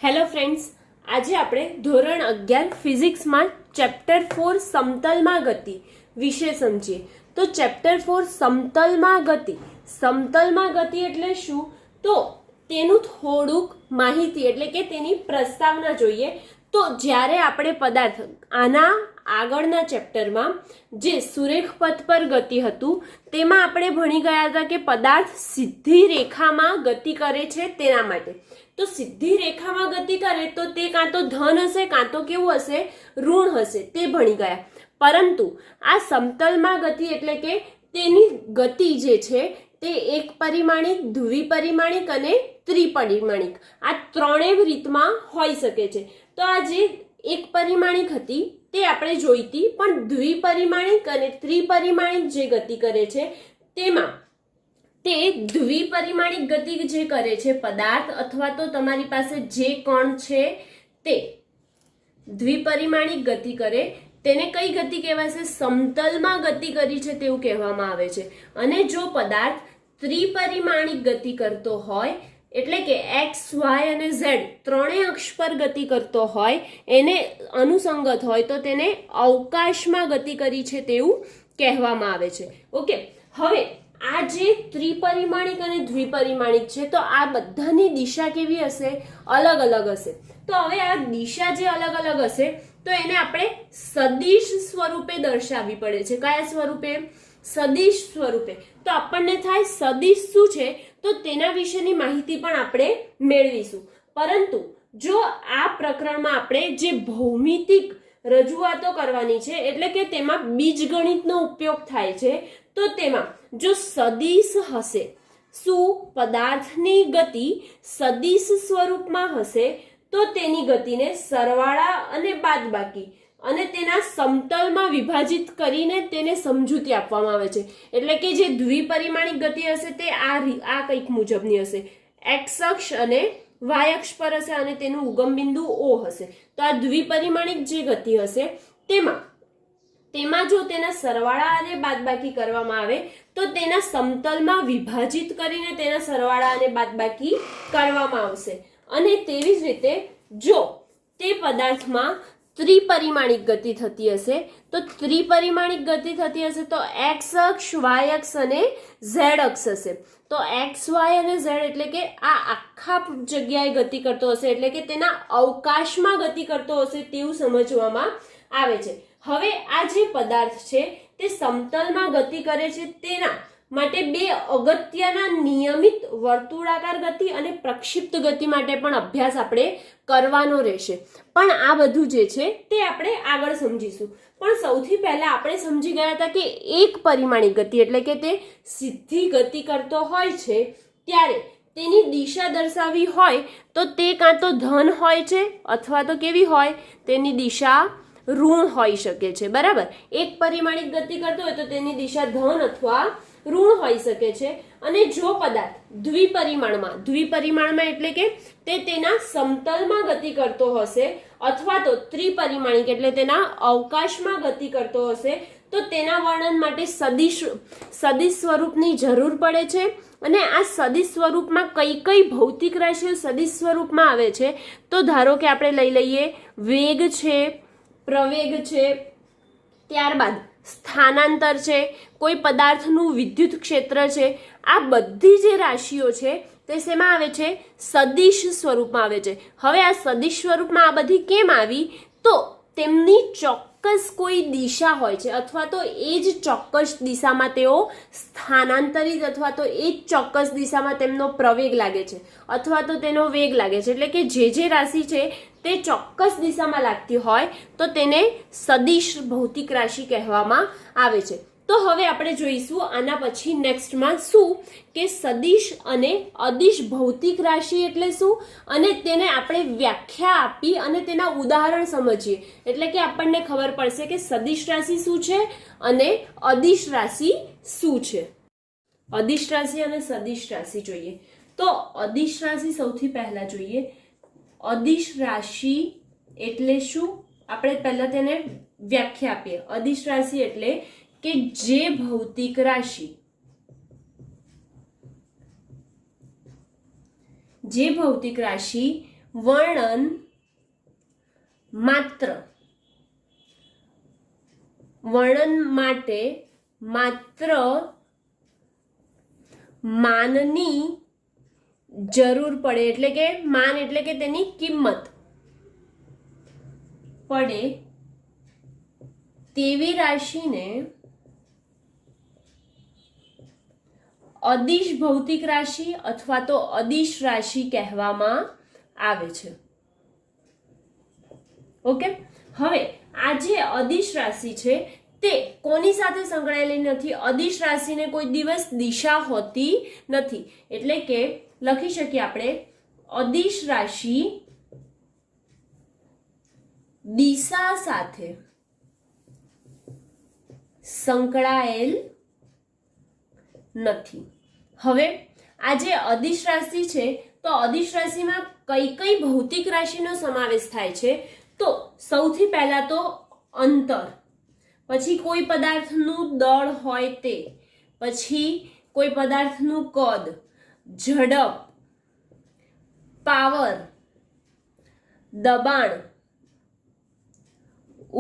Hello friends, આજે આપણે ધોરણ 11 ફિઝિક્સમાં ચેપ્ટર 4 સમતલમાં ગતિ વિશે સમજીએ. તો ચેપ્ટર 4 સમતલમાં ગતિ એટલે શું? તો તેનું થોડુંક માહિતી એટલે કે તેની પ્રસ્તાવના જોઈએ. તો જ્યારે આપણે પદાર્થ આના આગળના ચેપ્ટરમાં જે સુરેખ પથ પર ગતિ હતું તેમાં આપણે ભણી ગયા હતા કે પદાર્થ સીધી રેખામાં ગતિ કરે છે તેના માટે. તો સીધી રેખામાં ગતિ કરે તો તે કાં તો ધન હશે કાં તો કેવું હશે, ઋણ હશે, તે ભણી ગયા. પરંતુ આ સમતલમાં ગતિ એટલે કે તેની ગતિ જે છે તે એક પરિમાણિક, દ્વિપરિમાણિક અને ત્રિપરિમાણિક આ ત્રણેય રીતમાં હોઈ શકે છે. તો આ જે એક પરિમાણિક હતી તે આપણે જોઈ હતી, પણ દ્વિપરિમાણિક અને ત્રિપરિમાણિક જે ગતિ કરે છે તેમાં તે દ્વિપરિમાણિક ગતિ જે કરે છે પદાર્થ અથવા તો તમારી પાસે જે કણ છે તે દ્વિપરિમાણિક ગતિ કરે તેને કઈ ગતિ કહેવાશે? સમતલમાં ગતિ કરી છે તેવું કહેવામાં આવે છે. અને જો પદાર્થ ત્રિપરિમાણિક ગતિ કરતો હોય એટલે કે એક્સ, વાય અને ઝેડ ત્રણેય અક્ષ પર ગતિ કરતો હોય, એને અનુસંગત હોય તો તેને અવકાશમાં ગતિ કરી છે તેવું કહેવામાં આવે છે. ઓકે, હવે આ જે ત્રિપરિમાણિક અને દ્વિપરિમાણિક છે તો આ બધાની દિશા કેવી હશે? અલગ અલગ હશે. તો હવે આ દિશા જે અલગ અલગ હશે તો એને આપણે સદિશ સ્વરૂપે દર્શાવવી પડે છે. કયા સ્વરૂપે? સદિશ સ્વરૂપે. તો આપણને થાય સદિશ શું છે તો તેના વિશેની માહિતી પણ આપણે મેળવીશું. પરંતુ જો આ પ્રકરણમાં આપણે જે ભૌમિતિક રજૂઆતો કરવાની છે એટલે કે તેમાં બીજગણિતનો ઉપયોગ થાય છે, તો તેમાં જો સદિશ હશે, શું પદાર્થની ગતિ સદિશ સ્વરૂપમાં હશે તો તેની ગતિને સરવાળા અને બાદબાકી અને તેના સમતલમાં વિભાજિત કરીને તેને સમજૂતી આપવામાં આવે છે. એટલે કે જે દ્વિપરિમાણિક ગતિ હશે તે આ કંઈક મુજબની હશે, એક્સ અક્ષ અને વાય અક્ષ પર હશે અને તેનું ઉગમ બિંદુ O હશે. તો આ દ્વિપરિમાણિક જે ગતિ હશે તેમાં જો તેના સરવાળા અને બાદબાકી કરવામાં આવે તો તેના સમતલમાં વિભાજિત કરીને તેના સરવાળા અને બાદબાકી કરવામાં આવશે. અને તેવી જ રીતે જો તે પદાર્થમાં ત્રિપરિમાણિક ગતિ થતી હશે તો ત્રિપરિમાણિક ગતિ થતી હશે તો એક્સ અક્ષ, વાય અક્ષ અને ઝેડ અક્ષ હશે. તો એક્સ, વાય અને ઝેડ એટલે કે આ આખા જગ્યાએ ગતિ કરતો હશે એટલે કે તેના અવકાશમાં ગતિ કરતો હશે તેવું સમજવામાં આવે છે. હવે આ જે પદાર્થ છે તે સમતલમાં ગતિ કરે છે તેના માટે બે અગત્યના નિયમિત વર્તુળાકાર ગતિ અને પ્રક્ષિપ્ત ગતિ માટે પણ અભ્યાસ આપણે કરવાનો રહેશે. પણ આ બધું જે છે તે આપણે આગળ સમજીશું. પણ સૌથી પહેલા આપણે સમજી ગયા હતા કે એક પરિમાણિક ગતિ એટલે કે તે સીધી ગતિ કરતો હોય છે ત્યારે તેની દિશા દર્શાવવી હોય તો તે કાં તો ધન હોય છે અથવા તો કેવી હોય, તેની દિશા ઋણ હોઈ શકે છે. બરાબર, એક પરિમાણિક ગતિ કરતો હોય તો તેની દિશા ધન અથવા ઋણ હોઈ શકે છે. અને જો પદાર્થ દ્વિપરિમાણમાં એટલે કે તે તેના સમતલમાં ગતિ કરતો હશે અથવા તો ત્રિપરિમાણિક એટલે તેના અવકાશમાં ગતિ કરતો હશે તો તેના વર્ણન માટે સદિશ સ્વરૂપની જરૂર પડે છે. અને આ સદિશ સ્વરૂપમાં કઈ કઈ ભૌતિક રાશિઓ સદિશ સ્વરૂપમાં આવે છે તો ધારો કે આપણે લઈ લઈએ વેગ છે, પ્રવેગ છે, ત્યારબાદ સ્થાનાંતર છે, કોઈ પદાર્થનું વિદ્યુત ક્ષેત્ર છે. આ બધી જે રાશિઓ છે તે શેમાં આવે છે? સદિશ સ્વરૂપમાં આવે છે. હવે આ સદિશ સ્વરૂપમાં આ બધી કેમ આવી? તો તેમની ચોક્કસ કોઈ દિશા હોય છે અથવા તો એ જ ચોક્કસ દિશામાં તેઓ સ્થાનાંતરિત અથવા તો એ જ ચોક્કસ દિશામાં તેમનો પ્રવેગ લાગે છે અથવા તો તેનો વેગ લાગે છે. એટલે કે જે રાશિ છે તે ચોક્કસ દિશામાં લાગતી હોય તો તેને સદિશ ભૌતિક રાશિ કહેવામાં આવે છે. તો હવે આપણે જોઈશું આના પછી નેક્સ્ટમાં શું કે સદિશ અને અદિશ ભૌતિક રાશિ એટલે શું અને તેને આપણે વ્યાખ્યા આપી અને તેના ઉદાહરણ સમજીએ એટલે કે આપણને ખબર પડશે કે સદિશ રાશિ શું છે અને અદિશ રાશિ શું છે. અદિશ રાશિ અને સદિશ રાશિ જોઈએ. તો અદિશ રાશિ સૌથી પહેલા જોઈએ. અદિશ રાશિ એટલે શું? આપણે પહેલા તેને વ્યાખ્યા આપીએ. અદિશ રાશિ એટલે કે જે ભૌતિક રાશિ વર્ણન માટે માત્ર માનની જરૂર પડે, એટલે કે માન એટલે કે તેની કિંમત પડે તેવી રાશિને અદિશ ભૌતિક રાશિ અથવા તો અદિશ રાશિ કહેવામાં આવે છે. ઓકે, હવે આ જે અદિશ રાશિ છે તે કોની સાથે સંકળાયેલી નથી? અદિશ રાશિને કોઈ દિવસ દિશા હોતી નથી, એટલે કે લખી શકીએ આપણે અદિશ રાશિ દિશા સાથે સંકળાયેલ નથી. હવે આ જે અદિશ રાશિ છે તો અદિશ રાશિમાં કઈ કઈ ભૌતિક રાશિનો સમાવેશ થાય છે? તો સૌથી પહેલા તો અંતર, પછી કોઈ પદાર્થનું દળ હોય તે, પછી કોઈ પદાર્થનું કદ, ઝડપ, પાવર, દબાણ,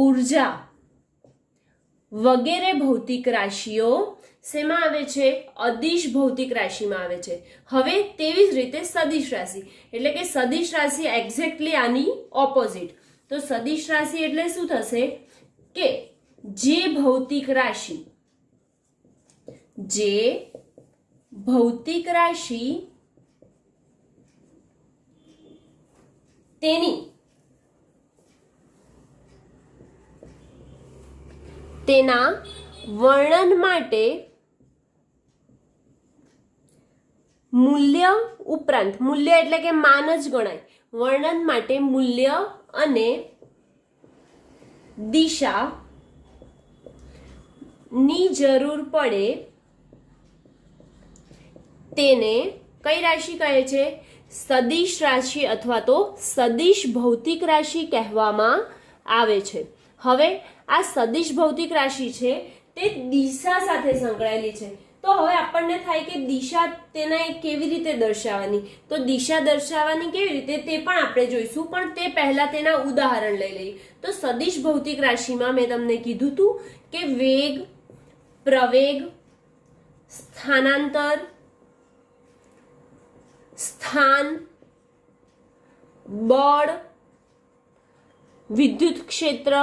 ઉર્જા વગેરે ભૌતિક રાશિઓ શેમાં આવે છે? અદિશ ભૌતિક રાશિમાં આવે છે. હવે તેવી જ રીતે સદિશ રાશિ, એટલે કે સદિશ રાશિ એક્ઝેક્ટલી આની ઓપોઝિટ. તો સદિશ રાશિ એટલે શું થશે કે જે ભૌતિક રાશિ તેના વર્ણન માટે મૂલ્ય ઉપરાંત, મૂલ્ય એટલે કે માન જ ગણાય, વર્ણન માટે મૂલ્ય અને દિશા ની જરૂર પડે તેને કઈ રાશિ કહે છે? સદિશ રાશિ અથવા તો સદિશ ભૌતિક રાશિ કહેવામાં આવે છે. હવે આ સદિશ ભૌતિક રાશિ છે તે દિશા સાથે સંકળાયેલી છે. તો હવે આપણને થાય કે દિશા તેને કેવી રીતે દર્શાવવાની? તો દિશા દર્શાવવાની કેવી રીતે તે પણ આપણે જોઈશું, પણ તે પહેલા તેના ઉદાહરણ લઈ લઈએ. તો સદિશ ભૌતિક રાશિમાં મેં તમને કીધું હતું કે વેગ, પ્રવેગ, સ્થાનાંતર, સ્થાન, બળ, વિદ્યુત ક્ષેત્ર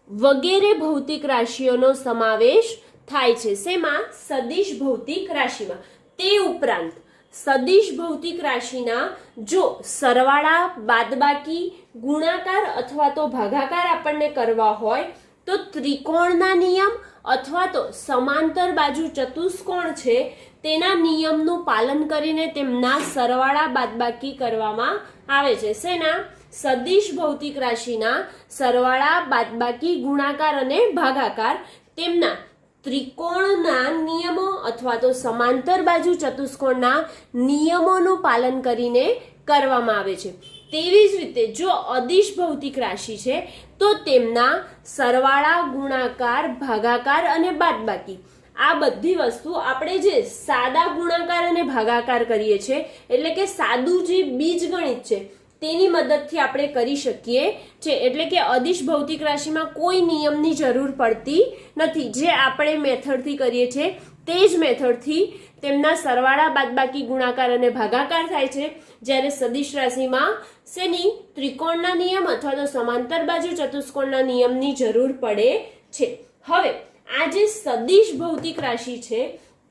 વગેરે ભૌતિક રાશિઓનો સમાવેશ થાય છે. શેમાં? સદિશ ભૌતિક રાશિમાં. તે ઉપરાંત સદિશ ભૌતિક રાશિના જો સરવાળા, બાદબાકી, ગુણાકાર અથવા તો ભાગાકાર આપણને કરવા હોય તો ત્રિકોણના નિયમ અથવા તો સમાંતર બાજુ ચતુષ્કોણ છે તેના નિયમનું પાલન કરીને તેમના સરવાળા બાદબાકી કરવામાં આવે છે. શેના? સદિશ ભૌતિક રાશિના સરવાળા, બાદબાકી, ગુણાકાર અને ભાગાકાર તેમના ત્રિકોણના નિયમો અથવા તો સમાંતર બાજુ ચતુષ્કોણના નિયમોનું પાલન કરીને કરવામાં આવે છે. તેવી જ રીતે જો અદિશ ભૌતિક રાશિ છે તો તેમના સરવાળા, ગુણાકાર, ભાગાકાર અને બાદબાકી આ બધી વસ્તુ આપણે જે સાદા ગુણાકાર અને ભાગાકાર કરીએ છીએ, એટલે કે સાદું જે બીજગણિત છે તેની મદદથી આપણે કરી શકીએ છે. એટલે કે અદિશ ભૌતિક રાશિમાં કોઈ નિયમની જરૂર પડતી નથી. જે આપણે મેથડથી કરીએ છીએ તે જ મેથડથી તેમના સરવાળા, બાદબાકી, ગુણાકાર અને ભાગાકાર થાય છે. જ્યારે સદિશ રાશિમાં શેની? ત્રિકોણના નિયમ અથવા તો સમાંતર બાજુ ચતુષ્કોણના નિયમની જરૂર પડે છે. હવે આ જે સદિશ ભૌતિક રાશિ છે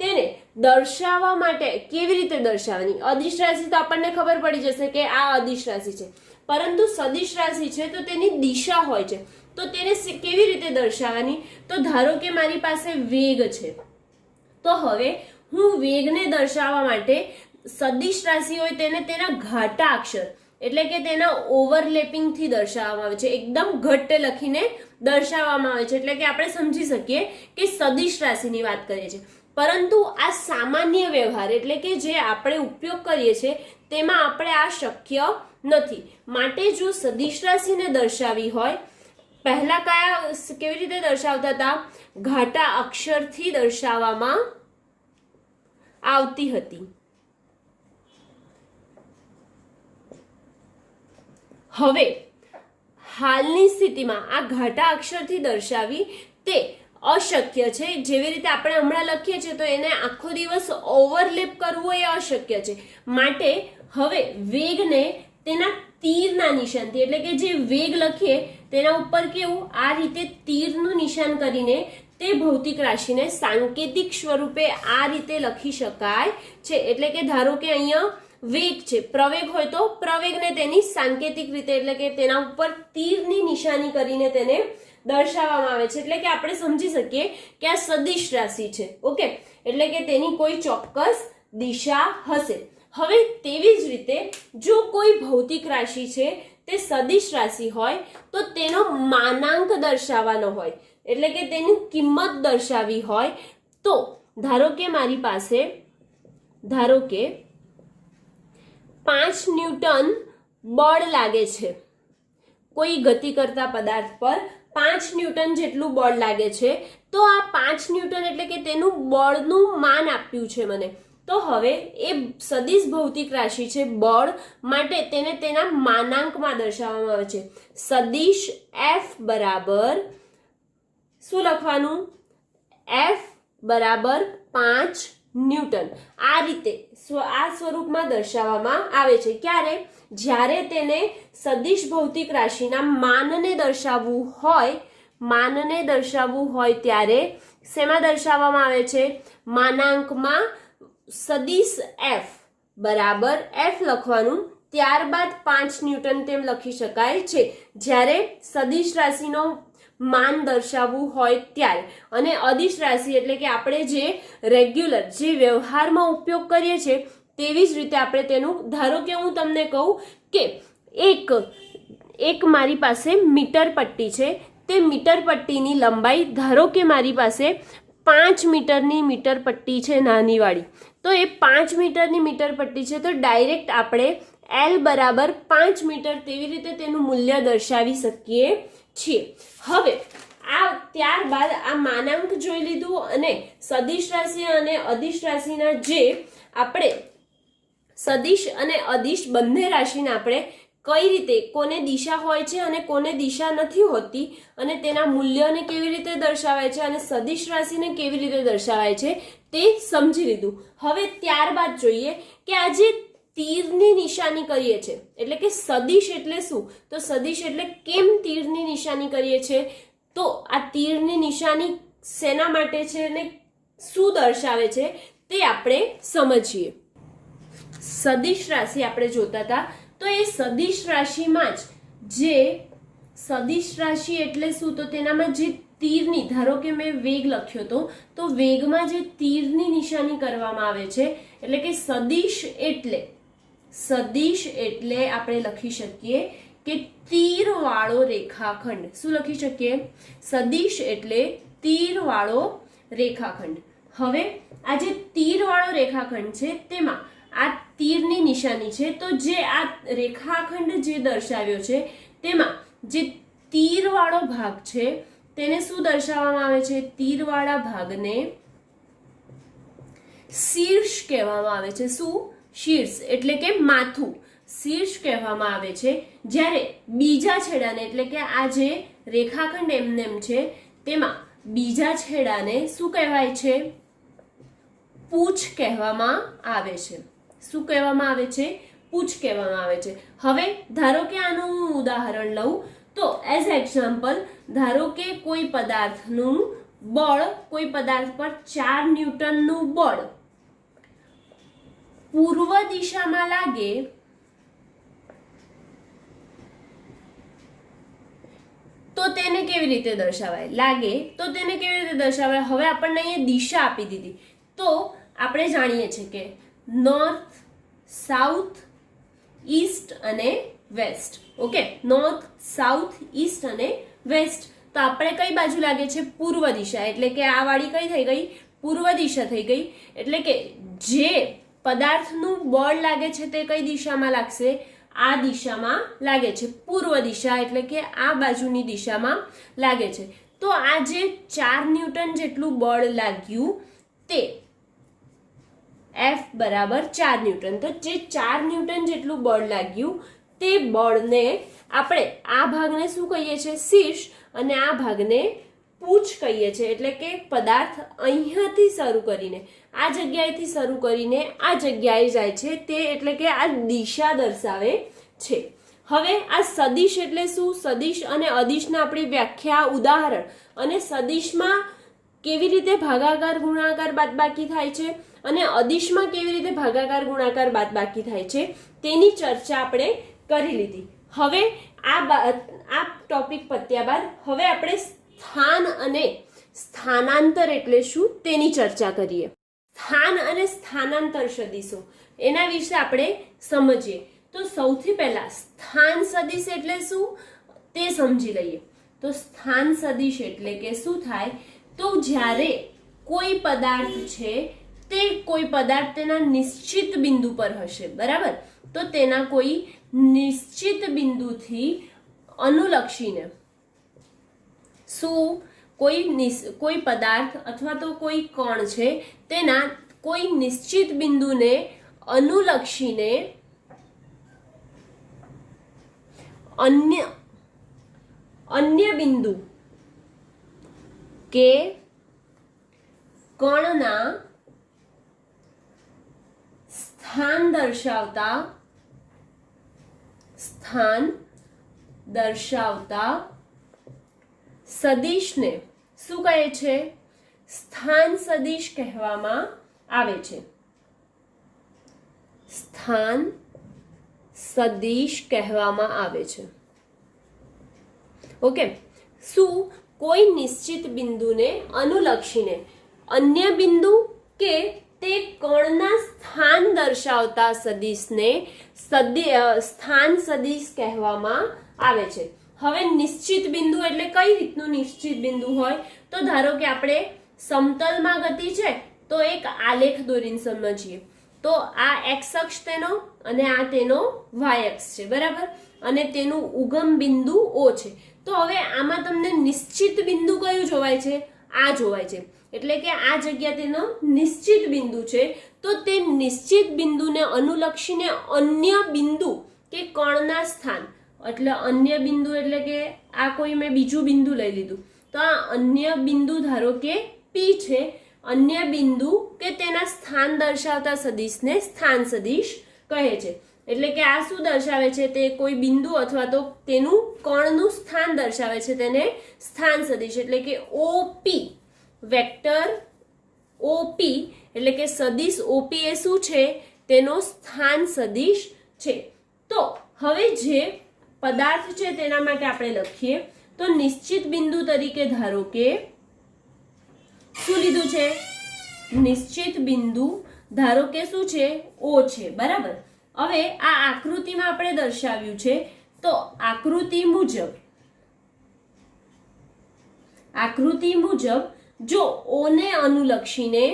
તેને દર્શાવવા માટે કેવી રીતે દર્શાવવાની? અદિશ રાશિ તો આપણને ખબર પડી જશે કે આ અદિશ રાશિ છે, પરંતુ સદિશ રાશિ છે તો તેની દિશા હોય છે. તો તેને કેવી રીતે દર્શાવવાની? તો ધારો કે મારી પાસે વેગ છે, તો હવે હું વેગને દર્શાવવા માટે સદિશ રાશિ હોય તેને તેના ઘાટા અક્ષર એટલે કે તેના ઓવરલેપિંગ થી દર્શાવવામાં આવે છે. એકદમ ઘટ્ટ લખીને દર્શાવવામાં આવે છે, એટલે કે આપણે સમજી શકીએ કે સદિશ રાશિની વાત કરીએ છીએ. પરંતુ આ સામાન્ય વ્યવહાર એટલે કે જે આપણે ઉપયોગ કરીએ છીએ તેમાં આપણે આ શક્ય નથી. માટે જો સદિશ રાશિને દર્શાવી હોય, પહેલા કેવી રીતે દર્શાવતા હતા? ઘાટા અક્ષરથી દર્શાવવામાં આવતી હતી. હવે હાલની સ્થિતિમાં આ ઘાટા અક્ષરથી દર્શાવી તે અશક્ય છે. જેવી રીતે આપણે હમણાં લખીએ છીએ તો એને આખો દિવસ ઓવરલેપ કરવું એ અશક્ય છે. માટે હવે વેગને તેના તીરના નિશાનથી, એટલે કે જે વેગ લખીએ તેના ઉપર કેવું આ રીતે તીરનું નિશાન કરીને તે ભૌતિક રાશિને સાંકેતિક સ્વરૂપે આ રીતે લખી શકાય છે. એટલે કે ધારો કે અહીંયા વેગ છે, પ્રવેગ હોય તો પ્રવેગને તેની સાંકેતિક રીતે, એટલે કે તેના ઉપર તીરની નિશાની કરીને તેને દર્શાવવામાં આવે છે. એટલે કે આપણે સમજી શકીએ કે આ સદિશ રાશિ છે. ઓકે, એટલે કે તેની કોઈ ચોક્કસ દિશા હશે. હવે તેવી જ રીતે જો કોઈ ભૌતિક રાશિ છે તે સદિશ રાશિ હોય તો તેનો માનાંક દર્શાવવાનો હોય, એટલે કે તેની કિંમત દર્શાવી હોય તો ધારો કે મારી પાસે ધારો કે 5 ન્યૂટન બળ લાગે છે, કોઈ ગતિ કરતા પદાર્થ પર 5 ન્યૂટન જેટલું બળ લાગે છે. તો આ 5 ન્યૂટન એટલે કે તેનું બળનું માન આપ્યું છે મને. તો હવે એ સદિશ ભૌતિક રાશિ છે બળ, માટે તેને તેના માનાંકમાં દર્શાવવામાં આવે છે. સદિશ F બરાબર શું લખવાનું? F બરાબર 5 ન્યૂટન. આ રીતે આ સ્વરૂપમાં દર્શાવવામાં આવે છે. ક્યારે? જ્યારે તેને સદિશ ભૌતિક રાશિના માનને દર્શાવવું હોય ત્યારે શેમાં દર્શાવવામાં આવે છે? માનાંકમાં સદિશ F બરાબર F લખવાનું, ત્યારબાદ 5 ન્યૂટન તેમ લખી શકાય છે જ્યારે સદિશ રાશિનો માન દર્શાવવું હોય ત્યારે. અને અદિશ રાશિ એટલે કે આપણે જે રેગ્યુલર જે વ્યવહારમાં ઉપયોગ કરીએ છીએ તેવી જ રીતે આપણે તેનું, ધારો કે હું તમને કહું કે એક મારી પાસે મીટર પટ્ટી છે, તે મીટર પટ્ટીની લંબાઈ ધારો કે મારી પાસે 5 મીટરની મીટર પટ્ટી છે નાની વાળી. તો એ 5 મીટરની મીટર પટ્ટી છે તો ડાયરેક્ટ આપણે L બરાબર 5 મીટર તેવી રીતે તેનું મૂલ્ય દર્શાવી શકીએ છીએ. હવે ત્યારબાદ આ માનાંક જોઈ લીધું અને સદિશ રાશિ અને અદિશ રાશિના જે આપણે સદિશ અને અદિશ બંને રાશિને આપણે કઈ રીતે કોને દિશા હોય છે અને કોને દિશા નથી હોતી અને તેના મૂલ્યને કેવી રીતે દર્શાવાય છે અને સદિશ રાશિને કેવી રીતે દર્શાવાય છે તે સમજી લીધું. હવે ત્યારબાદ જોઈએ કે આ જે તીરની નિશાની કરીએ છીએ, એટલે કે સદિશ એટલે શું? તો સદિશ એટલે કેમ તીરની નિશાની કરીએ છીએ? તો આ તીરની નિશાની શેના માટે છે અને શું દર્શાવે છે તે આપણે સમજીએ. સદિશ રાશિ આપણે જોતા હતા, તો એ સદિશ રાશિમાં જ જે સદિશ રાશિ એટલે શું? તો તેનામાં જે તીરની, ધારો કે મેં વેગ લખ્યો તો વેગમાં જે તીરની નિશાની કરવામાં આવે છે, એટલે કે સદિશ એટલે આપણે લખી શકીએ કે તીરવાળો રેખાખંડ. શું લખી શકીએ? સદિશ એટલે તીરવાળો રેખાખંડ. હવે આ જે તીરવાળો રેખાખંડ છે તેમાં આ તીરની નિશાની છે, તો જે આ રેખાખંડ જે દર્શાવ્યો છે તેમાં જે તીરવાળો ભાગ છે તેને શું દર્શાવવામાં આવે છે? તીરવાળા ભાગને શીર્ષ કહેવામાં આવે છે. શું? શીર્ષ એટલે કે માથું, શીર્ષ કહેવામાં આવે છે. જ્યારે બીજા છેડાને, એટલે કે આ જે રેખાખંડ એમનેમ છે તેમાં બીજા છેડાને શું કહેવાય છે? પૂંછ કહેવામાં આવે છે. શું કહેવામાં આવે છે? પૂંછ કહેવામાં આવે છે. હવે ધારો કે આનું હું ઉદાહરણ લઉં તો એઝ એક્ઝામ્પલ, ધારો કે કોઈ પદાર્થનું બળ, કોઈ પદાર્થ પર 4 ન્યૂટનનું બળ પૂર્વ દિશામાં લાગે તો તેને કેવી રીતે દર્શાવાય? લાગે તો તેને કેવી રીતે દર્શાવાય? હવે આપણને અહીંયા દિશા આપી દીધી, તો આપણે જાણીએ છીએ કે નોર્થ, સાઉથ, ઈસ્ટ અને west. Okay, north, south, east અને વેસ્ટ. તો આપણે કઈ બાજુ લાગે છે? પૂર્વ દિશા. એટલે કે આ વાળી કઈ થઈ ગઈ? પૂર્વ દિશા થઈ ગઈ. એટલે કે જે પદાર્થનું બળ લાગે છે તે કઈ દિશામાં લાગશે? આ દિશામાં લાગે છે. પૂર્વ દિશા એટલે કે આ બાજુની દિશામાં લાગે છે. તો આ જે 4 ન્યૂટન જેટલું બળ લાગ્યું તે F બરાબર 4 ન્યૂટન. તો જે 4 ન્યૂટન જેટલું બળ લાગ્યું તે બળને આપણે આ ભાગને શું કહીએ છીએ? શીર્ષ, અને આ ભાગને પૂંછ કહીએ છીએ. એટલે કે પદાર્થ અહીંયાથી શરૂ કરીને, આ જગ્યાએથી શરૂ કરીને આ જગ્યાએ જાય છે, તે એટલે કે આ દિશા દર્શાવે છે. હવે આ સદિશ એટલે શું? સદિશ અને અદિશના આપણી વ્યાખ્યા, ઉદાહરણ અને સદિશમાં કેવી રીતે ભાગાકાર ગુણાકાર બાદબાકી થાય છે અને અદિશમાં કેવી રીતે ભાગાકાર ગુણાકાર બાદબાકી થાય છે તેની ચર્ચા આપણે કરી લીધી. હવે આ ટોપિક પત્યા બાદ હવે આપણે સ્થાન અને સ્થાનાંતર એટલે શું તેની ચર્ચા કરીએ. સ્થાન અને સ્થાનાંતર સદિશો એના વિશે આપણે સમજીએ. તો સૌથી પહેલા સ્થાન સદિશ એટલે શું તે સમજી લઈએ. તો સ્થાન સદિશ એટલે કે શું થાય? તો જ્યારે કોઈ પદાર્થ છે તે કોઈ પદાર્થ તેના નિશ્ચિત બિંદુ પર હશે, બરાબર? તો તેના કોઈ નિશ્ચિત બિંદુથી અનુલક્ષીને શું કોઈ પદાર્થ અથવા તો કોઈ કણ છે તેના કોઈ નિશ્ચિત બિંદુને અનુલક્ષીને અન્ય બિંદુ કે કણના સ્થાન દર્શાવતા સદિશને શું કહે છે? સ્થાન સદિશ કહેવામાં આવે છે. સ્થાન સદિશ કહેવામાં આવે છે. ઓકે. શું કોઈ નિશ્ચિત બિંદુને અનુલક્ષીને અન્ય બિંદુ કે તે કણના સ્થાન દર્શાવતા સદિશને સ્થાન સદિશ કહેવામાં આવે છે. હવે નિશ્ચિત બિંદુ એટલે કઈ રીતનું નિશ્ચિત બિંદુ હોય? તો ધારો કે આપણે સમતલમાં ગતિ છે તો એક આલેખ દોરીને સમજીએ. તો આ એક્સ અક્ષ તેનો અને આ તેનો વાય અક્ષ છે, બરાબર? અને તેનું ઉગમ બિંદુ ઓ છે. તો હવે આમાં તમને નિશ્ચિત બિંદુ કયું જોવાય છે? આ જોવાય છે. એટલે કે આ જગ્યા તેનો નિશ્ચિત બિંદુ છે. તો તે નિશ્ચિત બિંદુને અનુલક્ષીને અન્ય બિંદુ કે કણના સ્થાન, એટલે અન્ય બિંદુ એટલે કે આ કોઈ મેં બીજું બિંદુ લઈ લીધું, તો આ અન્ય બિંદુ ધારો કે પી છે, અન્ય બિંદુ કે તેના સ્થાન દર્શાવતા સદિશને સ્થાન સદિશ કહે છે. એટલે કે આ શું દર્શાવે છે? તે કોઈ બિંદુ અથવા તો તેનું કણનું સ્થાન દર્શાવે છે, તેને સ્થાન સદિશ એટલે કે ઓપી વેક્ટર ઓપી એટલે કે સદિશ ઓપી એ શું છે? તેનો સ્થાન સદિશ છે. તો હવે જે પદાર્થ છે તેના માટે આપણે લખીએ. તો નિશ્ચિત બિંદુ તરીકે ધારો કે શું લીધું છે? નિશ્ચિત બિંદુ ધારો કે શું છે? ઓ છે, બરાબર? હવે આ આકૃતિમાં આપણે દર્શાવ્યું છે. તો આકૃતિ મુજબ જો ઓને અનુલક્ષીને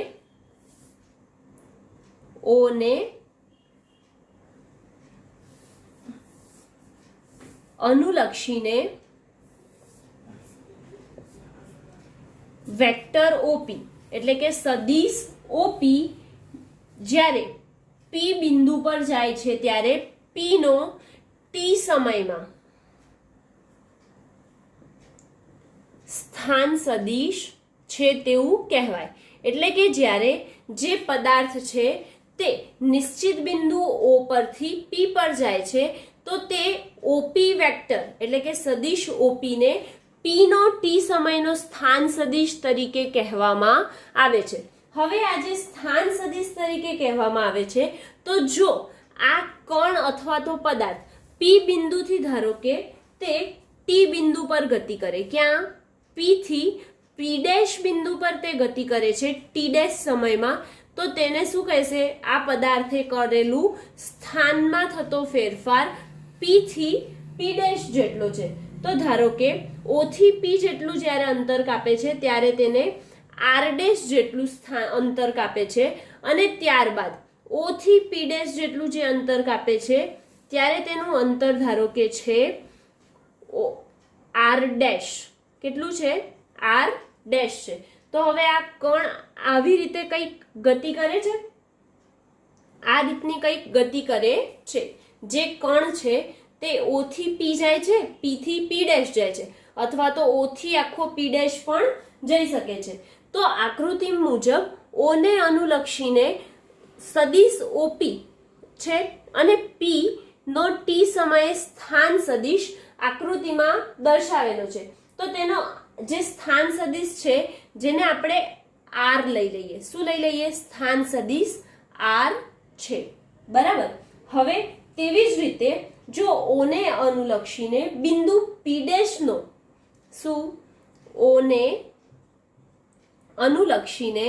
વેક્ટર ઓપી એટલે કે સદિશ ઓપી જ્યારે પી બિંદુ પર જાય છે ત્યારે પી નો ટી સમયમાં સ્થાન સદિશ છે તેવું કહેવાય. એટલે કે જ્યારે જે પદાર્થ છે તે નિશ્ચિત બિંદુ ઓ પરથી પી પર જાય છે તો તે ઓપી વેક્ટર એટલે કે સદિશ ઓપી ને પી નો ટી સમયનો સ્થાન સદિશ તરીકે કહેવામાં આવે છે. હવે આ જે સ્થાન સદિશ તરીકે કહેવામાં આવે છે, તો જો આ કણ અથવા તો પદાર્થ પી બિંદુથી ધારો કે તે ટી બિંદુ પર ગતિ કરે, ક્યાં? પી થી પી ડેશ બિંદુ પર તે ગતિ કરે છે ટી ડેશ સમયમાં, તો તેને શું કહેશે? આ પદાર્થે કરેલું સ્થાનમાં થતો ફેરફાર પી થી પી ડેશ જેટલો છે. તો ધારો કે ઓ થી પી જેટલું જ્યારે અંતર કાપે છે ત્યારે તેને આર ડેશ જેટલું અંતર કાપે છે, અને ત્યારબાદ ઓ થી પી ડેશ જેટલું જે અંતર કાપે છે ત્યારે તેનું અંતર ધારો કે છે આર ડેશ. કેટલું છે? આર ડેશ છે. તો હવે આ કણ આવી રીતે કંઈક ગતિ કરે છે, આ રીતની કંઈક ગતિ કરે છે. જે કણ છે તે O થી P જાય છે, P થી P' જાય છે, અથવા તો O થી આખો P' પણ જઈ શકે છે. તો આકૃતિ મુજબ O ને અનુલક્ષીને સદિશ OP છે અને P નો T સમયે સ્થાન સદિશ આકૃતિમાં દર્શાવેલો છે. તો તેનો જે સ્થાન સદિશ છે જેને આપણે R લઈ લઈએ. શું લઈ લઈએ? સ્થાન સદિશ R છે. બરાબર. હવે તેવી જ રીતે જો O ને અનુલક્ષીને બિંદુ P' નો શું O ને અનુલક્ષીને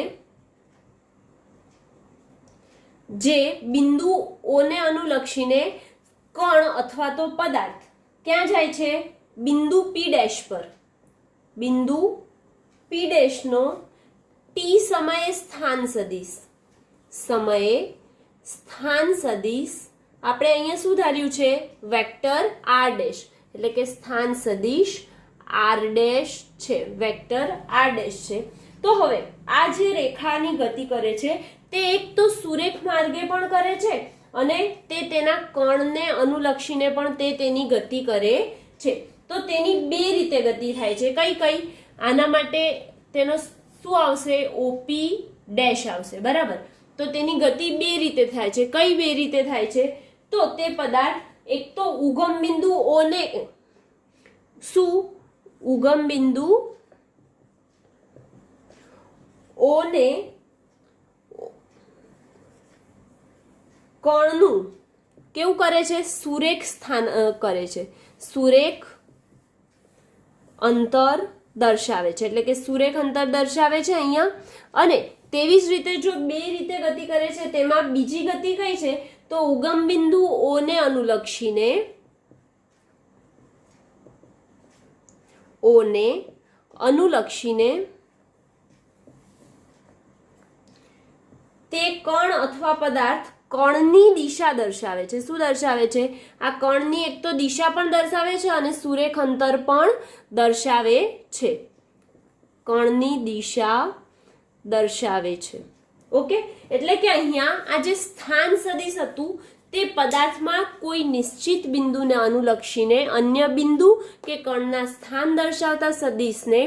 જે બિંદુ O ને અનુલક્ષીને કણ અથવા તો પદાર્થ ક્યાં જાય છે? બિંદુ P' પર. બિંદુ P' નો T સમયે સ્થાન સદિશ આપણે અહીંયા શું ધાર્યું છે? વેક્ટર R', એટલે કે સ્થાન સદિશ R' છે, વેક્ટર R' છે. તો હવે આ જે રેખાની ગતિ કરે છે તે એક તો સુરેખ માર્ગે પણ કરે છે અને તે તેના કણને અનુલક્ષીને પણ તે તેની ગતિ કરે છે. તો તેની બે રીતે ગતિ થાય છે. કઈ કઈ? આના માટે તેનો શું આવશે? OP' આવશે. બરાબર. તો તેની ગતિ બે રીતે થાય છે. કઈ બે રીતે થાય છે? તો તે પદાર્થ એક તો ઉગમ બિંદુ O ને શું ઉગમ બિંદુ O ને કણનું કેવું કરે છે? સુરેખ સ્થાન કરે છે, સુરેખ અંતર દર્શાવે છે, એટલે કે સુરેખ અંતર દર્શાવે છે અહીંયા. અને તેવી જ રીતે જો બે રીતે ગતિ કરે છે તેમાં બીજી ગતિ કઈ છે? તો ઉગમ બિંદુ O ને અનુલક્ષીને તે કણ અથવા પદાર્થ કણની દિશા દર્શાવે છે. શું દર્શાવે છે? આ કણની એક તો દિશા પણ દર્શાવે છે અને સુરેખ અંતર પણ દર્શાવે છે. કણની દિશા દર્શાવે છે. ઓકે. એટલે કે અહીંયા આ જે સ્થાન સદિશ હતું તે પદાર્થમાં કોઈ નિશ્ચિત બિંદુને અનુલક્ષીને અન્ય બિંદુ કે કણના સ્થાન દર્શાવતા સદિશને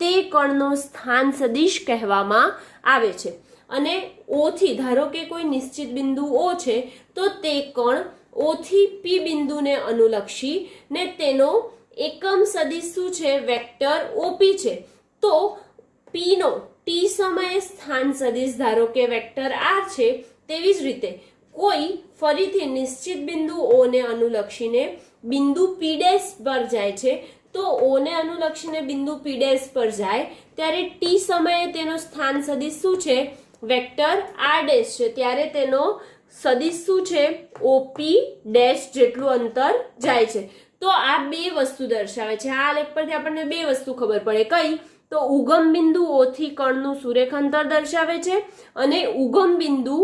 તે કણનો સ્થાન સદિશ કહેવામાં આવે છે. અને O થી, ધારો કે કોઈ નિશ્ચિત બિંદુ O છે તો તે કણ O થી P બિંદુને અનુલક્ષી ને તેનો એકમ સદિશ શું છે? વેક્ટર OP છે. તો P નો T સમયે સ્થાન સદિશ ધારો કે વેક્ટર R છે. તેવી જ રીતે કોઈ ફરીથી નિશ્ચિત બિંદુ O ને અનુલક્ષીને બિંદુ P' પર જાય છે તો O ને અનુલક્ષીને બિંદુ P' પર જાય ત્યારે T સમયે તેનો સ્થાન સદિશ શું છે? વેક્ટર R' છે. ત્યારે તેનો સદિશ શું છે? OP' જેટલું અંતર જાય છે. તો આ બે વસ્તુ દર્શાવે છે. આ લેખ પરથી આપણને બે વસ્તુ ખબર પડે. કઈ? તો ઉગમ બિંદુ O થી કણનું સુરેખ અંતર દર્શાવે છે અને ઉગમ બિંદુ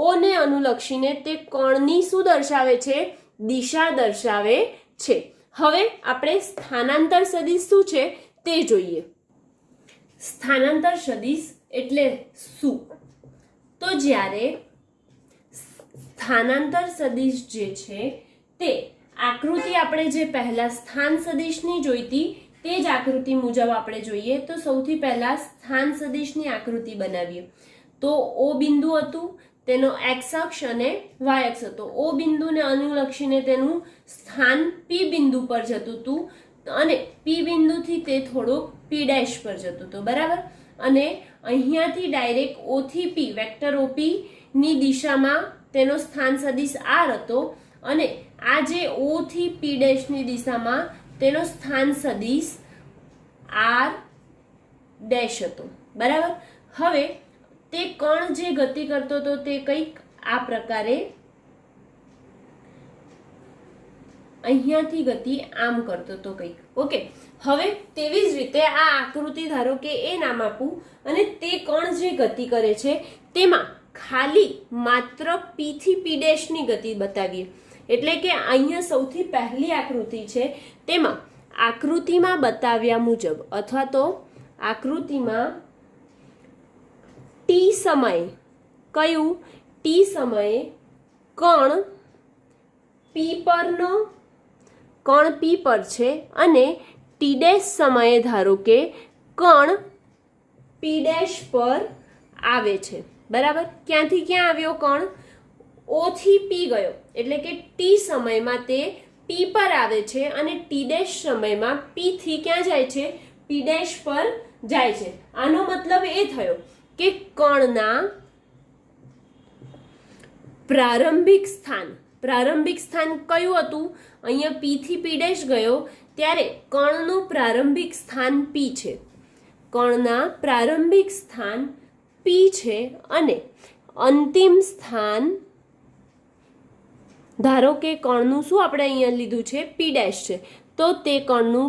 O ને અનુલક્ષીને તે કણની શું દર્શાવે છે? દિશા દર્શાવે છે. હવે આપણે સ્થાનાંતર સદિશ શું છે તે જોઈએ. સ્થાનાંતર સદિશ એટલે શું? તો જ્યારે સ્થાનાંતર સદિશ જે છે તે આકૃતિ આપણે જે પહેલા સ્થાન સદિશની જોઈતી તે જ આકૃતિ મુજબ આપણે જોઈએ. તો સૌથી પહેલા સ્થાન સદિશની આકૃતિ બનાવીએ. તો O બિંદુ હતું, તેનો x અક્ષ અને y અક્ષ હતો. O બિંદુને અનુલક્ષીને તેનું સ્થાન P બિંદુ પર જતું હતું અને P બિંદુથી તે થોડુંક P' પર જતું હતું. બરાબર. અને અહીંયાથી ડાયરેક્ટ O થી P વેક્ટર OP ની દિશામાં તેનો સ્થાન સદિશ R હતો અને આ જે O થી P' ની દિશામાં તેનો સ્થાન સદિશ R' હતો. બરાબર. હવે તે કણ જે ગતિ કરતો હતો તે કંઈક આ પ્રકારે અહીંયાથી ગતિ આમ કરતો હતો કંઈક. ઓકે. હવે તેવી જ રીતે આ આકૃતિ ધારો કે એ નામ આપું અને તે કણ જે ગતિ કરે છે તેમાં ખાલી માત્ર P થી P' ની ગતિ બતાવીએ. એટલે કે અહીંયા સૌથી પહેલી આકૃતિ છે તેમાં આકૃતિમાં બતાવ્યા મુજબ અથવા તો આકૃતિમાં T સમયે કયું? T સમયે કણ P પરનો કણ પી પર છે અને ટી ડેશ સમયે ધારો કે કણ પી ડેશ પર આવે છે, બરાબર. ક્યાંથી ક્યાં આવ્યો કણ? ઓ થી પી ગયો, એટલે કે ટી સમયમાં તે પી પર આવે છે અને ટી ડેશ સમયમાં પી થી ક્યાં જાય છે? પી ડેશ પર જાય છે. આનો મતલબ એ થયો કે કણના પ્રારંભિક સ્થાન કયું હતું? અહીંયા પી થી પી ડેશ ગયો ત્યારે કણનું પ્રારંભિક સ્થાન પી છે. કણના પ્રારંભિક સ્થાન પી છે અને અંતિમ સ્થાન ધારો કે કણનું શું આપણે અહીંયા લીધું છે? પી ડેશ છે, તો તે કણનું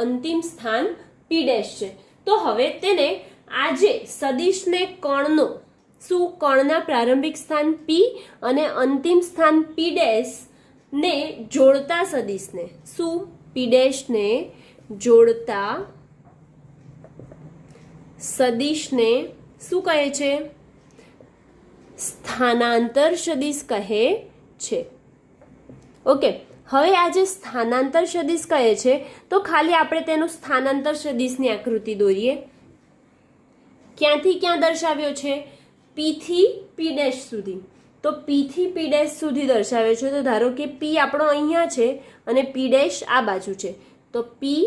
અંતિમ સ્થાન પી ડેશ છે. તો હવે તેને આ જે સદિશને કણનો શું કણના પ્રારંભિક સ્થાન પી અને અંતિમ સ્થાન પી ડેશ ને જોડતા સદિશને શું? પી ડેશ ને જોડતા સદિશને શું કહે છે? સ્થાનાંતર સદિશ કહે છે. ઓકે, હવે આ જે સ્થાનાંતર સદિશ કહે છે તો ખાલી આપણે તેનું સ્થાનાંતર સદિશની આકૃતિ દોરીએ. ક્યાંથી ક્યાં દર્શાવ્યો છે? પી થી પી ડેશ સુધી. તો પી થી પી ડેશ સુધી દર્શાવ્યો છે. તો ધારો કે પી આપણો અહીંયા છે અને પી ડેશ આ બાજુ છે, તો પી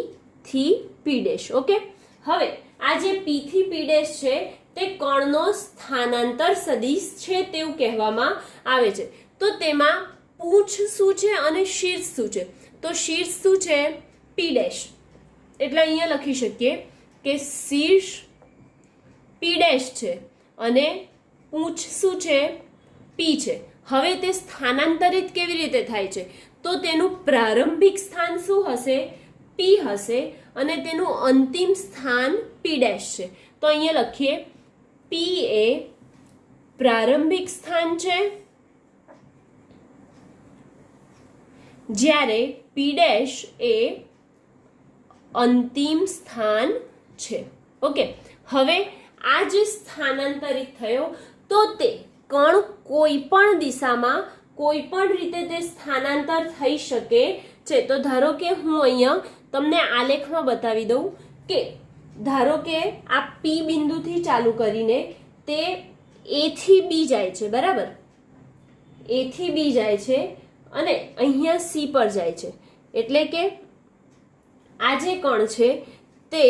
થી પી ડેશ. ઓકે, હવે આ જે પી થી પી ડેશ છે તે કણનો સ્થાનાંતર સદિશ છે તેવું કહેવામાં આવે છે. તો તેમાં પૂંછ શું છે અને શીર્ષ શું છે? તો શીર્ષ શું છે? પી ડેશ. એટલે અહીંયા લખી શકીએ કે શીર્ષ પી ડેશ છે અને પૂંછ શું છે? પી છે. હવે તે સ્થાનાંતરિત કેવી રીતે થાય છે? તો તેનું પ્રારંભિક સ્થાન શું હશે? પી હશે અને તેનું અંતિમ સ્થાન પી ડેશ છે. તો અહીંયા લખીએ પી એ પ્રારંભિક સ્થાન છે જ્યારે પી ડેશ એ અંતિમ સ્થાન છે. ઓકે, હવે આ જે સ્થાનાંતરિત થયો તો તે કણ કોઈ પણ દિશામાં કોઈ પણ રીતે તે સ્થાનાંતર થઈ શકે છે. તો ધારો કે હું અહીંયા તમને આલેખમાં બતાવી દઉં કે ધારો કે આ પી બિંદુથી ચાલુ કરીને તે એ થી બી જાય છે, બરાબર. એ થી બી જાય છે અને અહીંયા સી પર જાય છે. એટલે કે આ જે કણ છે તે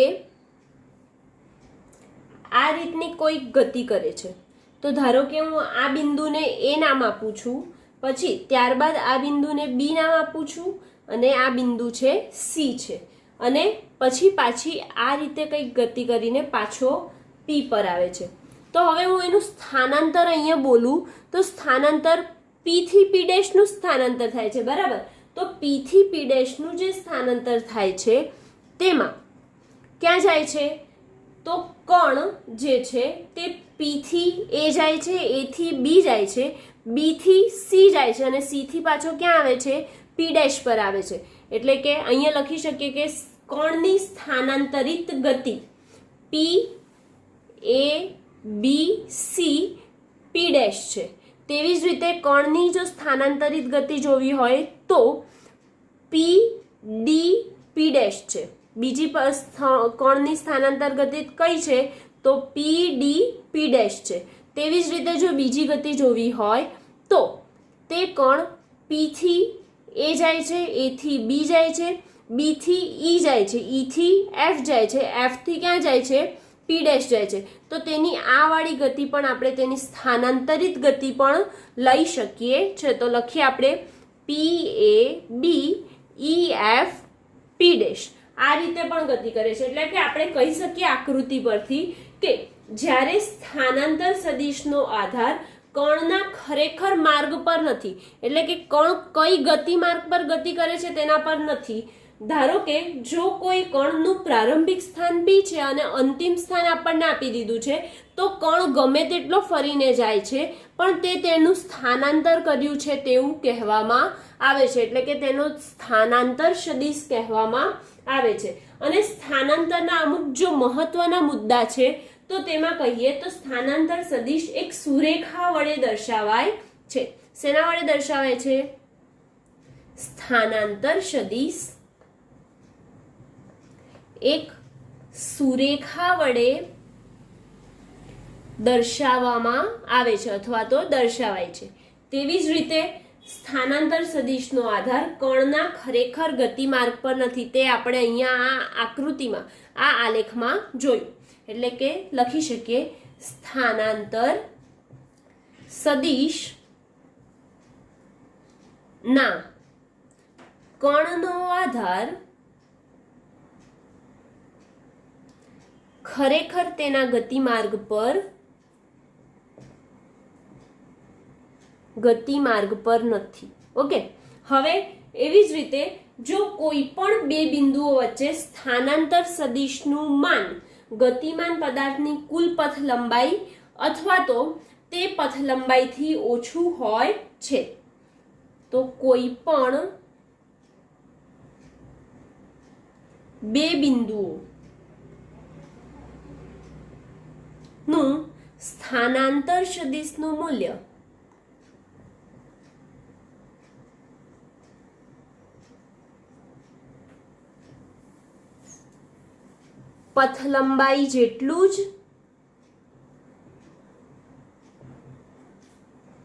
આ રીતની કોઈ ગતિ કરે છે. તો ધારો કે હું આ બિંદુને એ નામ આપું છું, પછી ત્યારબાદ આ બિંદુને બી નામ આપું છું અને આ બિંદુ છે સી છે, અને પછી પાછી આ રીતે કંઈક ગતિ કરીને પાછો પી પર આવે છે. તો હવે હું એનું સ્થાનાંતર અહીંયા બોલું તો સ્થાનાંતર પી થી પી ડેશનું સ્થાનાંતર થાય છે, બરાબર. તો પી થી પી ડેશનું જે સ્થાનાંતર થાય છે તેમાં ક્યાં જાય છે? તો કણ જે છે તે પી થી એ જાય છે, એ થી બી જાય છે, બી થી સી જાય છે અને સી થી પાછો ક્યાં આવે છે? પી ડેશ પર આવે છે. એટલે કે અહીંયા લખી શકીએ કે કણની સ્થાનાંતરિત ગતિ પી એ બી સી પી ડેશ છે. તેવી જ રીતે કણની જો સ્થાનાંતરિત ગતિ જોવી હોય તો પી ડી પી ડેશ છે. બીજી કણની સ્થાનાંતર ગતિ કઈ છે? તો પી ડી પી ડેશ છે. તેવી જ રીતે જો બીજી ગતિ જોવી હોય તો તે કણ પી થી એ જાય છે, એ થી બી જાય છે, બી થી ઈ જાય છે, ઈ થી એફ જાય છે, એફ થી ક્યાં જાય છે? પી ડેશ જાય છે. તો તેની આ વાળી ગતિ પણ આપણે તેની સ્થાનાંતરિત ગતિ પણ લઈ શકીએ છે. તો લખીએ આપણે પી એ બી ઈ એફ પી ડેશ. આ રીતે પણ ગતિ કરે છે. એટલે કે આપણે કહી શકીએ આકૃતિ પરથી કે જ્યારે સ્થાનાંતર સદિશનો આધાર કણના ખરેખર માર્ગ પર નથી, એટલે કે કણ કઈ ગતિ માર્ગ પર ગતિ કરે છે તેના પર નથી. ધારો કે જો કોઈ કણનું પ્રારંભિક સ્થાન બી છે અને અંતિમ સ્થાન આપણને આપી દીધું છે તો કણ ગમે તેટલો ફરીને જાય છે પણ તે તેનું સ્થાનાંતર કર્યું છે તેવું કહેવામાં આવે છે. એટલે કે તેનો સ્થાનાંતર સદિશ કહેવામાં આવે છે. અને સ્થાનાંતરના અમુક જો મહત્વના મુદ્દા છે તો તેમાં કહીએ તો સ્થાનાંતર સદિશ એક સુરેખા વડે દર્શાવાય છે. શેના વડે દર્શાવાય છે? સ્થાનાંતર સદિશ એક સુરેખા વડે દર્શાવવામાં આવે છે અથવા તો દર્શાવાય છે. તેવી જ રીતે સ્થાનાંતર સદિશનો આધાર કર્ણના ખરેખર ગતિમાર્ગ પર નથી. તે આપણે અહીંયા આ આકૃતિમાં આ આલેખમાં જોયું. એટલે કે લખી શકીએ સ્થાનાંતર સદિશ ના કર્ણનો આધાર ખરેખર તેના ગતિમાર્ગ પર નથી. ઓકે, હવે એવી જ રીતે જો કોઈ પણ બે બિંદુઓ વચ્ચે સ્થાનાંતર સદિશનું માન ગતિમાન પદાર્થની કુલ પથ લંબાઈ અથવા તો તે પથ લંબાઈથી ઓછું હોય છે, તો કોઈ પણ બે બિંદુઓ નું સ્થાનાંતર સદિશનું મૂલ્ય પથ લંબાઈ જેટલું જ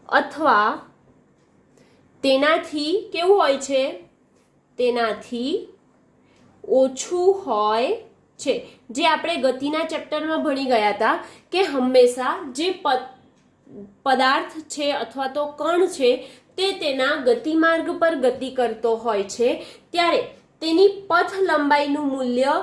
અથવા તેનાથી કેવું હોય છે, તેનાથી ઓછું હોય છે. જે આપણે ગતિના ચેપ્ટરમાં ભણી ગયા હતા કે હંમેશા જે પદાર્થ છે અથવા તો કણ છે તે તેના ગતિમાર્ગ પર ગતિ કરતો હોય છે ત્યારે તેની પથ લંબાઈનું મૂલ્ય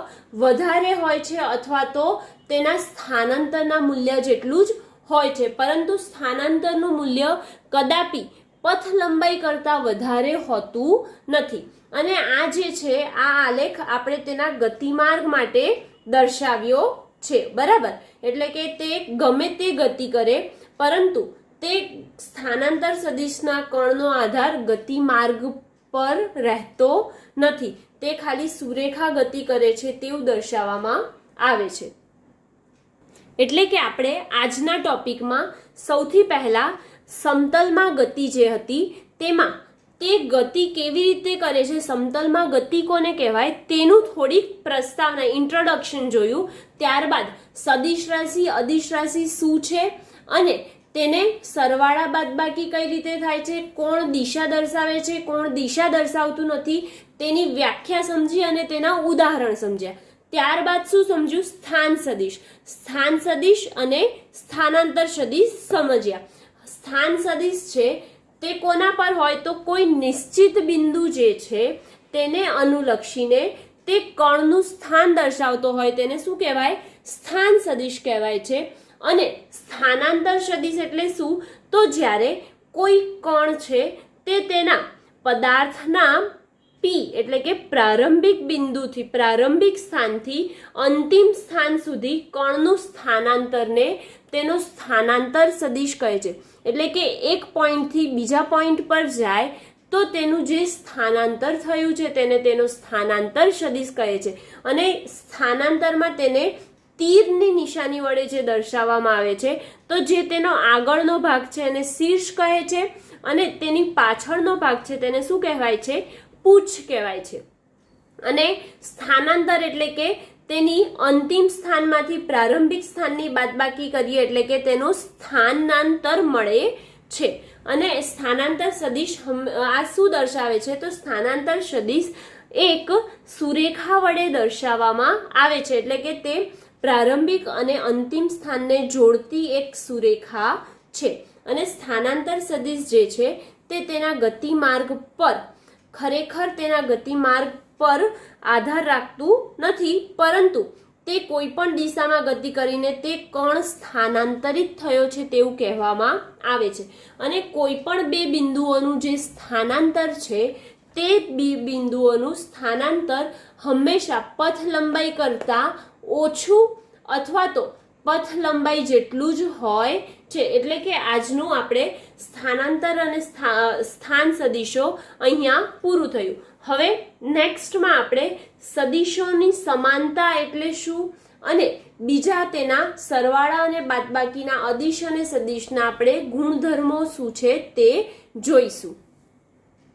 વધારે હોય છે અથવા તો તેના સ્થાનાંતરના મૂલ્ય જેટલું જ હોય છે, પરંતુ સ્થાનાંતરનું મૂલ્ય કદાપી પથ લંબાઈ કરતાં વધારે હોતું નથી. અને આ જે છે આ આલેખ આપણે તેના ગતિમાર્ગ માટે દર્શાવ્યો છે. બરાબર, એટલે કે તે ગમે તે ગતિ કરે પરંતુ તે સ્થાનાંતર સદિશના કર્ણનો આધાર ગતિમાર્ગ પર રહેતો નથી. તે ખાલી સુરેખા ગતિ કરે છે તેવું દર્શાવવામાં આવે છે. એટલે કે આપણે આજના ટોપિકમાં સૌથી પહેલા સમતલમાં ગતિ જે હતી તેમાં તે ગતિ કેવી રીતે કરે છે, સમતલમાં ગતિ કોને કહેવાય તેનું થોડીક પ્રસ્તાવના ઇન્ટ્રોડક્શન જોયું. ત્યારબાદ સદિશ રાશિ અદિશ રાશિ શું છે અને તેને સરવાળા બાદબાકી કઈ રીતે થાય છે, કોણ દિશા દર્શાવે છે કોણ દિશા દર્શાવતું નથી તેની વ્યાખ્યા સમજી અને તેના ઉદાહરણ સમજ્યા. ત્યારબાદ શું સમજ્યું, સ્થાન સદિશ અને સ્થાનાંતર સદિશ સમજ્યા. સ્થાન સદિશ છે તે કોના પર હોય તો કોઈ નિશ્ચિત બિંદુ જે છે તેને અનુલક્ષીને તે કર્ણનું સ્થાન દર્શાવતો હોય તેને શું કહેવાય, સ્થાન સદિશ કહેવાય છે. અને સ્થાનાંતર સદિશ એટલે શું, તો જ્યારે કોઈ કણ છે તે તેના પદાર્થના પી એટલે કે પ્રારંભિક બિંદુથી પ્રારંભિક સ્થાનથી અંતિમ સ્થાન સુધી કર્ણનું સ્થાનાંતરને તેનો સ્થાનાંતર સદિશ કહે છે. એટલે કે એક પોઈન્ટથી બીજા પોઈન્ટ પર જાય તો તેનું જે સ્થાનાંતર થયું છે તેને તેનો સ્થાનાંતર સદિશ કહે છે. અને સ્થાનાંતરમાં તેને તીરની નિશાની વડે જે દર્શાવવામાં આવે છે તો જે તેનો આગળનો ભાગ છે એને શીર્ષ કહે છે અને તેની પાછળનો ભાગ છે તેને શું કહેવાય છે, પૂછ કહેવાય છે. અને સ્થાનાંતર એટલે કે તેની અંતિમ સ્થાનમાંથી પ્રારંભિક સ્થાનની બાદબાકી કરીએ એટલે કે તેનો સ્થાનાંતર મળે છે. અને સ્થાનાંતર સદિશ આ શું દર્શાવે છે, તો સ્થાનાંતર સદિશ એક સુરેખા વડે દર્શાવવામાં આવે છે. એટલે કે તે પ્રારંભિક અને અંતિમ સ્થાનને જોડતી એક સુરેખા છે. અને સ્થાનાંતર સદિશ જે છે તે તેના ગતિમાર્ગ પર ખરેખર તેના ગતિમાર્ગ પર આધાર રાખતું નથી, પરંતુ તે કોઈ પણ દિશામાં ગતિ કરીને તે કણ સ્થાનાંતરિત થયો છે તેવું કહેવામાં આવે છે. અને કોઈ પણ બે બિંદુઓનું જે સ્થાનાંતર છે તે બિંદુઓનું સ્થાનાંતર હંમેશા પથ લંબાઈ કરતાં ઓછું અથવા તો પથ લંબાઈ જેટલું જ હોય છે. એટલે કે આજનું આપણે સ્થાનાંતર અને સ્થાન સદિશો અહીંયા પૂરું થયું. હવે નેક્સ્ટમાં આપણે સદિશોની સમાનતા એટલે શું અને બીજા તેના સરવાળા અને બાદબાકીના અદિશ અને સદિશના આપણે ગુણધર્મો શું છે તે જોઈશું.